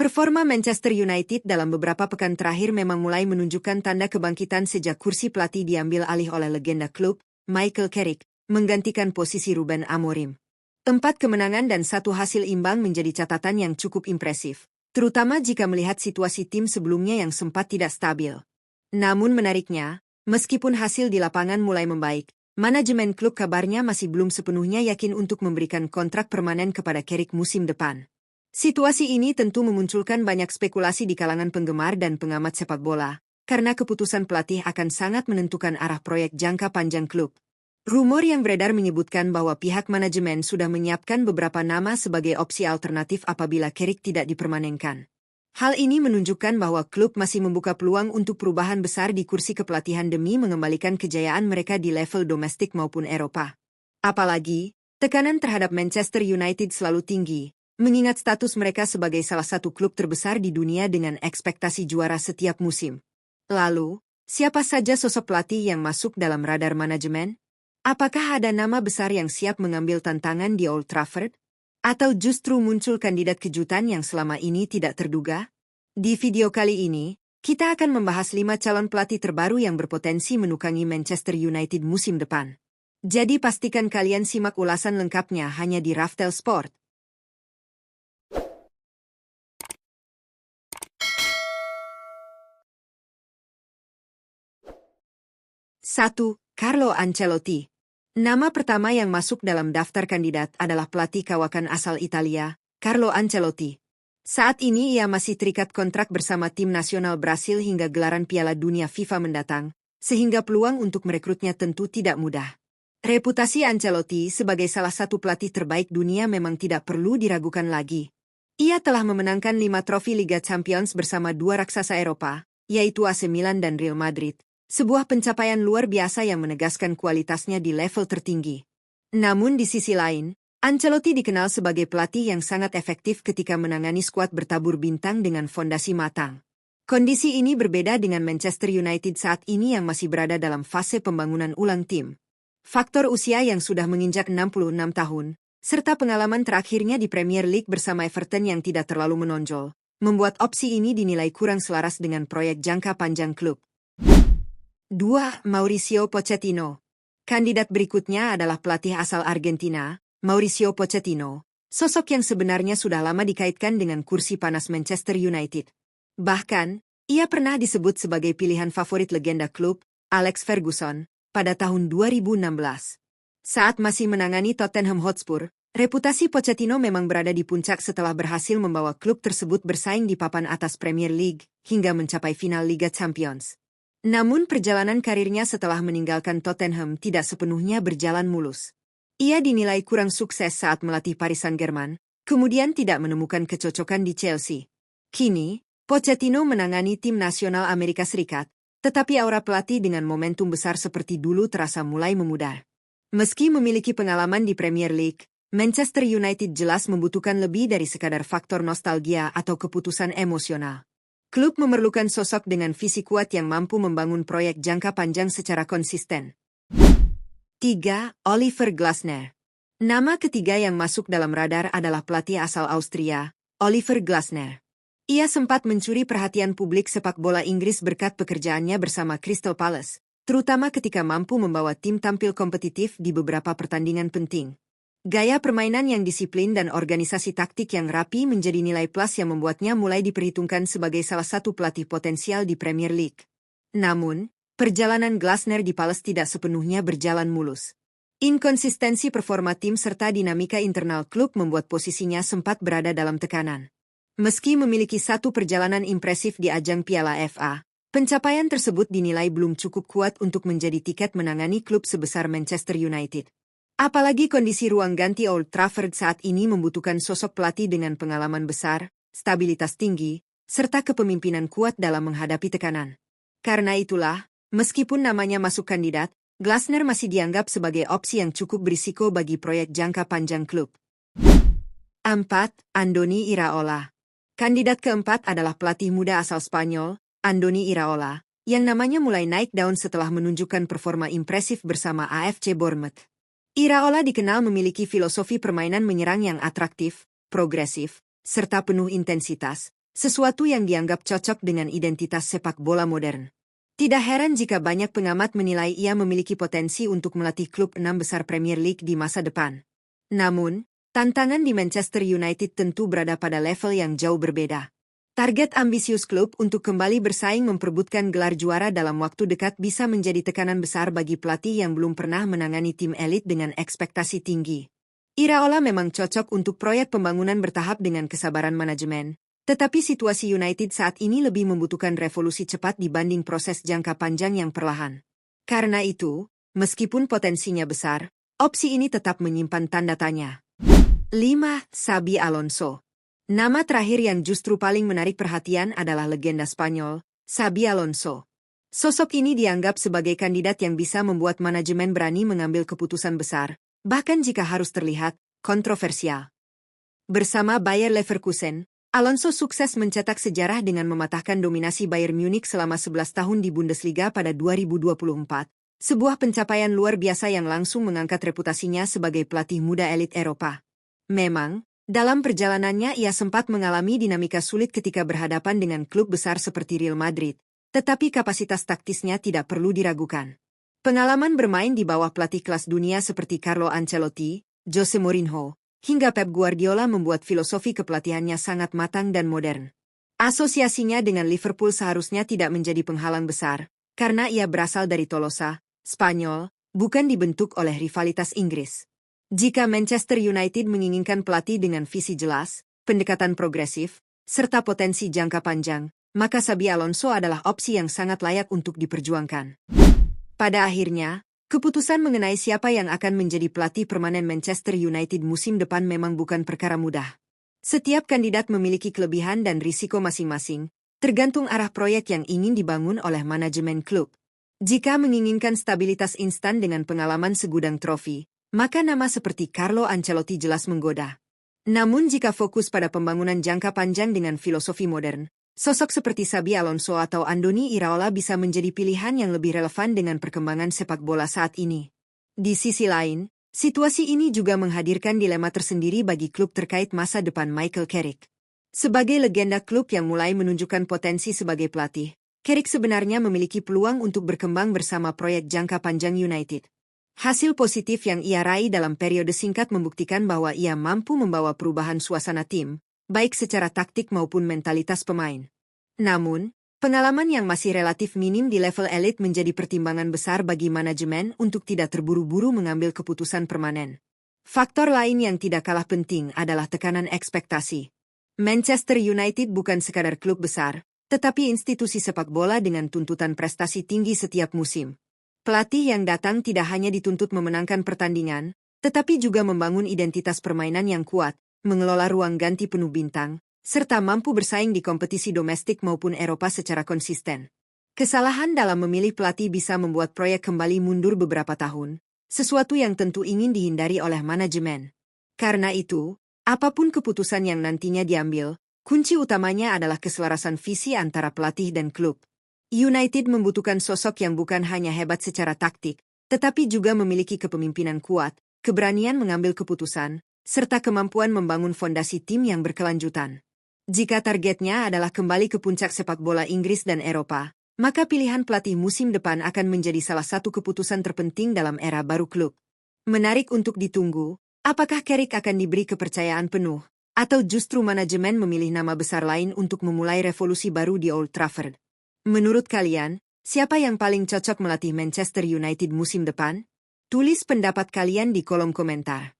Performa Manchester United dalam beberapa pekan terakhir memang mulai menunjukkan tanda kebangkitan sejak kursi pelatih diambil alih oleh legenda klub, Michael Carrick, menggantikan posisi Ruben Amorim. 4 kemenangan dan 1 hasil imbang menjadi catatan yang cukup impresif, terutama jika melihat situasi tim sebelumnya yang sempat tidak stabil. Namun menariknya, meskipun hasil di lapangan mulai membaik, manajemen klub kabarnya masih belum sepenuhnya yakin untuk memberikan kontrak permanen kepada Carrick musim depan. Situasi ini tentu memunculkan banyak spekulasi di kalangan penggemar dan pengamat sepak bola, karena keputusan pelatih akan sangat menentukan arah proyek jangka panjang klub. Rumor yang beredar menyebutkan bahwa pihak manajemen sudah menyiapkan beberapa nama sebagai opsi alternatif apabila Carrick tidak dipermanenkan. Hal ini menunjukkan bahwa klub masih membuka peluang untuk perubahan besar di kursi kepelatihan demi mengembalikan kejayaan mereka di level domestik maupun Eropa. Apalagi, tekanan terhadap Manchester United selalu tinggi, mengingat status mereka sebagai salah satu klub terbesar di dunia dengan ekspektasi juara setiap musim. Lalu, siapa saja sosok pelatih yang masuk dalam radar manajemen? Apakah ada nama besar yang siap mengambil tantangan di Old Trafford? Atau justru muncul kandidat kejutan yang selama ini tidak terduga? Di video kali ini, kita akan membahas 5 calon pelatih terbaru yang berpotensi menukangi Manchester United musim depan. Jadi pastikan kalian simak ulasan lengkapnya hanya di Raftel Sport. 1. Carlo Ancelotti. Nama pertama yang masuk dalam daftar kandidat adalah pelatih kawakan asal Italia, Carlo Ancelotti. Saat ini ia masih terikat kontrak bersama tim nasional Brasil hingga gelaran Piala Dunia FIFA mendatang, sehingga peluang untuk merekrutnya tentu tidak mudah. Reputasi Ancelotti sebagai salah satu pelatih terbaik dunia memang tidak perlu diragukan lagi. Ia telah memenangkan 5 trofi Liga Champions bersama 2 raksasa Eropa, yaitu AC Milan dan Real Madrid. Sebuah pencapaian luar biasa yang menegaskan kualitasnya di level tertinggi. Namun di sisi lain, Ancelotti dikenal sebagai pelatih yang sangat efektif ketika menangani skuad bertabur bintang dengan fondasi matang. Kondisi ini berbeda dengan Manchester United saat ini yang masih berada dalam fase pembangunan ulang tim. Faktor usia yang sudah menginjak 66 tahun, serta pengalaman terakhirnya di Premier League bersama Everton yang tidak terlalu menonjol, membuat opsi ini dinilai kurang selaras dengan proyek jangka panjang klub. 2. Mauricio Pochettino. Kandidat berikutnya adalah pelatih asal Argentina, Mauricio Pochettino, sosok yang sebenarnya sudah lama dikaitkan dengan kursi panas Manchester United. Bahkan, ia pernah disebut sebagai pilihan favorit legenda klub, Alex Ferguson, pada tahun 2016. Saat masih menangani Tottenham Hotspur, reputasi Pochettino memang berada di puncak setelah berhasil membawa klub tersebut bersaing di papan atas Premier League hingga mencapai final Liga Champions. Namun perjalanan karirnya setelah meninggalkan Tottenham tidak sepenuhnya berjalan mulus. Ia dinilai kurang sukses saat melatih Paris Saint-Germain, kemudian tidak menemukan kecocokan di Chelsea. Kini, Pochettino menangani tim nasional Amerika Serikat, tetapi aura pelatih dengan momentum besar seperti dulu terasa mulai memudar. Meski memiliki pengalaman di Premier League, Manchester United jelas membutuhkan lebih dari sekadar faktor nostalgia atau keputusan emosional. Klub memerlukan sosok dengan visi kuat yang mampu membangun proyek jangka panjang secara konsisten. 3. Oliver Glasner. Nama ketiga yang masuk dalam radar adalah pelatih asal Austria, Oliver Glasner. Ia sempat mencuri perhatian publik sepak bola Inggris berkat pekerjaannya bersama Crystal Palace, terutama ketika mampu membawa tim tampil kompetitif di beberapa pertandingan penting. Gaya permainan yang disiplin dan organisasi taktik yang rapi menjadi nilai plus yang membuatnya mulai diperhitungkan sebagai salah satu pelatih potensial di Premier League. Namun, perjalanan Glasner di Palace tidak sepenuhnya berjalan mulus. Inkonsistensi performa tim serta dinamika internal klub membuat posisinya sempat berada dalam tekanan. Meski memiliki satu perjalanan impresif di ajang Piala FA, pencapaian tersebut dinilai belum cukup kuat untuk menjadi tiket menangani klub sebesar Manchester United. Apalagi kondisi ruang ganti Old Trafford saat ini membutuhkan sosok pelatih dengan pengalaman besar, stabilitas tinggi, serta kepemimpinan kuat dalam menghadapi tekanan. Karena itulah, meskipun namanya masuk kandidat, Glasner masih dianggap sebagai opsi yang cukup berisiko bagi proyek jangka panjang klub. 4. Andoni Iraola. Kandidat keempat adalah pelatih muda asal Spanyol, Andoni Iraola, yang namanya mulai naik daun setelah menunjukkan performa impresif bersama AFC Bournemouth. Iraola dikenal memiliki filosofi permainan menyerang yang atraktif, progresif, serta penuh intensitas, sesuatu yang dianggap cocok dengan identitas sepak bola modern. Tidak heran jika banyak pengamat menilai ia memiliki potensi untuk melatih klub 6 besar Premier League di masa depan. Namun, tantangan di Manchester United tentu berada pada level yang jauh berbeda. Target ambisius klub untuk kembali bersaing memperebutkan gelar juara dalam waktu dekat bisa menjadi tekanan besar bagi pelatih yang belum pernah menangani tim elit dengan ekspektasi tinggi. Iraola memang cocok untuk proyek pembangunan bertahap dengan kesabaran manajemen. Tetapi situasi United saat ini lebih membutuhkan revolusi cepat dibanding proses jangka panjang yang perlahan. Karena itu, meskipun potensinya besar, opsi ini tetap menyimpan tanda tanya. 5. Xabi Alonso. Nama terakhir yang justru paling menarik perhatian adalah legenda Spanyol, Xabi Alonso. Sosok ini dianggap sebagai kandidat yang bisa membuat manajemen berani mengambil keputusan besar, bahkan jika harus terlihat kontroversial. Bersama Bayer Leverkusen, Alonso sukses mencetak sejarah dengan mematahkan dominasi Bayern Munich selama 11 tahun di Bundesliga pada 2024, sebuah pencapaian luar biasa yang langsung mengangkat reputasinya sebagai pelatih muda elit Eropa. Memang, dalam perjalanannya ia sempat mengalami dinamika sulit ketika berhadapan dengan klub besar seperti Real Madrid, tetapi kapasitas taktisnya tidak perlu diragukan. Pengalaman bermain di bawah pelatih kelas dunia seperti Carlo Ancelotti, Jose Mourinho, hingga Pep Guardiola membuat filosofi kepelatihannya sangat matang dan modern. Asosiasinya dengan Liverpool seharusnya tidak menjadi penghalang besar, karena ia berasal dari Tolosa, Spanyol, bukan dibentuk oleh rivalitas Inggris. Jika Manchester United menginginkan pelatih dengan visi jelas, pendekatan progresif, serta potensi jangka panjang, maka Xabi Alonso adalah opsi yang sangat layak untuk diperjuangkan. Pada akhirnya, keputusan mengenai siapa yang akan menjadi pelatih permanen Manchester United musim depan memang bukan perkara mudah. Setiap kandidat memiliki kelebihan dan risiko masing-masing, tergantung arah proyek yang ingin dibangun oleh manajemen klub. Jika menginginkan stabilitas instan dengan pengalaman segudang trofi, maka nama seperti Carlo Ancelotti jelas menggoda. Namun jika fokus pada pembangunan jangka panjang dengan filosofi modern, sosok seperti Xabi Alonso atau Andoni Iraola bisa menjadi pilihan yang lebih relevan dengan perkembangan sepak bola saat ini. Di sisi lain, situasi ini juga menghadirkan dilema tersendiri bagi klub terkait masa depan Michael Carrick. Sebagai legenda klub yang mulai menunjukkan potensi sebagai pelatih, Carrick sebenarnya memiliki peluang untuk berkembang bersama proyek jangka panjang United. Hasil positif yang ia raih dalam periode singkat membuktikan bahwa ia mampu membawa perubahan suasana tim, baik secara taktik maupun mentalitas pemain. Namun, pengalaman yang masih relatif minim di level elit menjadi pertimbangan besar bagi manajemen untuk tidak terburu-buru mengambil keputusan permanen. Faktor lain yang tidak kalah penting adalah tekanan ekspektasi. Manchester United bukan sekadar klub besar, tetapi institusi sepak bola dengan tuntutan prestasi tinggi setiap musim. Pelatih yang datang tidak hanya dituntut memenangkan pertandingan, tetapi juga membangun identitas permainan yang kuat, mengelola ruang ganti penuh bintang, serta mampu bersaing di kompetisi domestik maupun Eropa secara konsisten. Kesalahan dalam memilih pelatih bisa membuat proyek kembali mundur beberapa tahun, sesuatu yang tentu ingin dihindari oleh manajemen. Karena itu, apapun keputusan yang nantinya diambil, kunci utamanya adalah keselarasan visi antara pelatih dan klub. United membutuhkan sosok yang bukan hanya hebat secara taktik, tetapi juga memiliki kepemimpinan kuat, keberanian mengambil keputusan, serta kemampuan membangun fondasi tim yang berkelanjutan. Jika targetnya adalah kembali ke puncak sepak bola Inggris dan Eropa, maka pilihan pelatih musim depan akan menjadi salah satu keputusan terpenting dalam era baru klub. Menarik untuk ditunggu, apakah Carrick akan diberi kepercayaan penuh, atau justru manajemen memilih nama besar lain untuk memulai revolusi baru di Old Trafford? Menurut kalian, siapa yang paling cocok melatih Manchester United musim depan? Tulis pendapat kalian di kolom komentar.